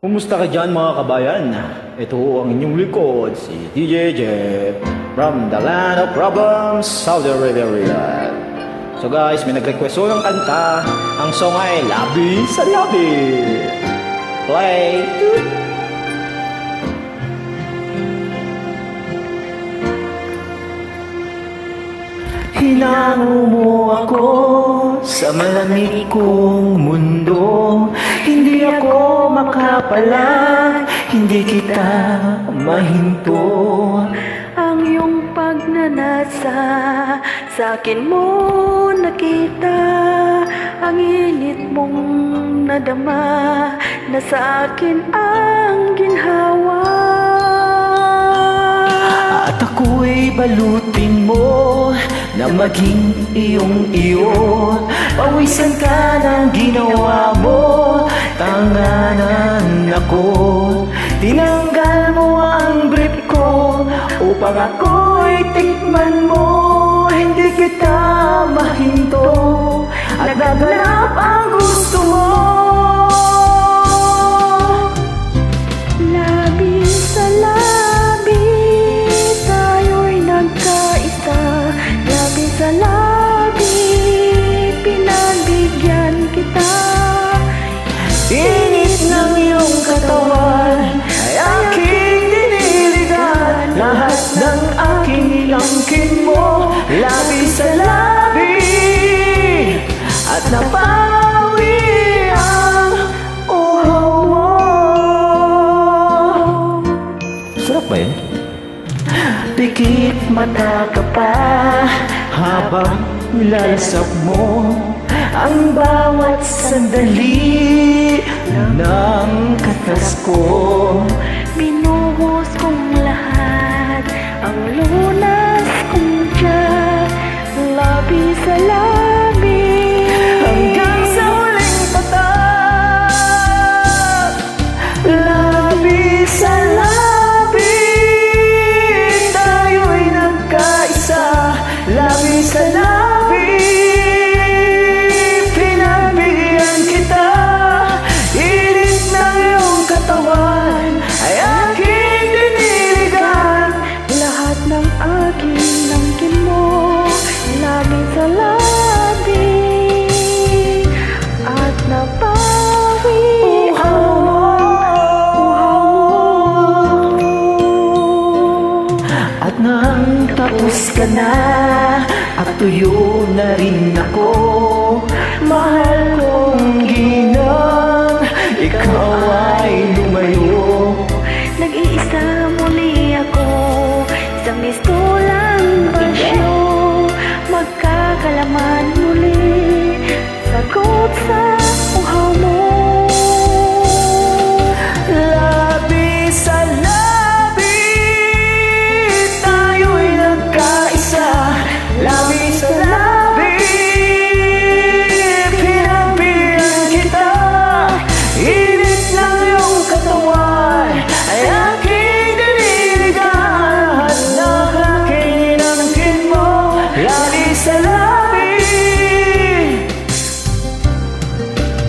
Kumusta ka dyan mga kabayan? Ito ang inyong likod, si DJ Jeff from the land of problems, Saudi Arabia, Riyadh. So guys, may nag-request ng kanta. Ang song ay Labi sa Labi. Play. Hinango mo ako sa malamig kong mundo. Hindi ako makapalag, hindi kita mahinto. Ang iyong pagnanasa sa akin mo nakita. Ang init mong nadama na sa akin ang ginhawa. At ako'y balutin mo na maging iyong-iyo. Pawisan ka ng ginawa mo, tanganan ako. Tinanggal mo ang brief ko upang ako'y tikman mo. Hindi kita mahinto at naganap ang gusto mo. Labi sa labi, tayo'y nagkaisa. Labi sa labi, pinagbigyan kita. Init ng iyong katawan ay aking diniligan. Lahat ng aking ilangkin mo, labi sa labi. At napawi ang uhaw mo. Sarap ba yun? Pikit mata ka pa habang nilalasap mo ang bawat sandali ng katas ko. Binuhos kong lahat ang lunas kong tiyak. Labi sa labi, Hanggang sa huling patak. Labi sa labi, tayo'y nagkaisa. Labi sa labi, pinagbigyan kita. Init ng iyong katawan ay aking diniligan. lahat ng aking nangkin mo. Labi sa labi, at napawi At nang tapos ka na at tuyo na rin ako, mahal kong ginang, ikaw ay lumayo. Nag-iisa muli ako, isang mistulang basyo. Magkakalaman muli, sagot sa uhaw mo. Labi sa labi, tayo'y nagkaisa. Labi sa labi, pinagbigyan kita. Init ng iyong katawan ay aking diniligan. Lahat ng aking inangkin mo, labi sa labi.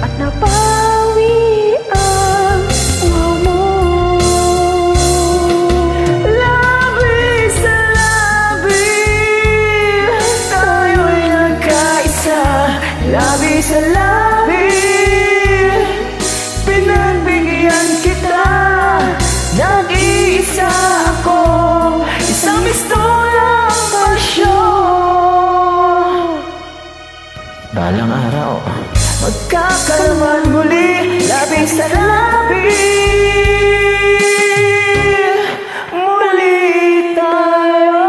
At napawi ang uhaw mo. Labi sa labi, tayo'y nagkaisa. Labi sa labi, pinagbigyan kita. Nag-iisa ako, isang mistulang pasyon. Balang araw, magkakalaman muli. Labi sa labi, muli tayo.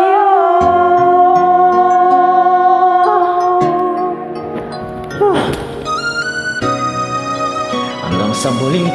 Hanggang sa muling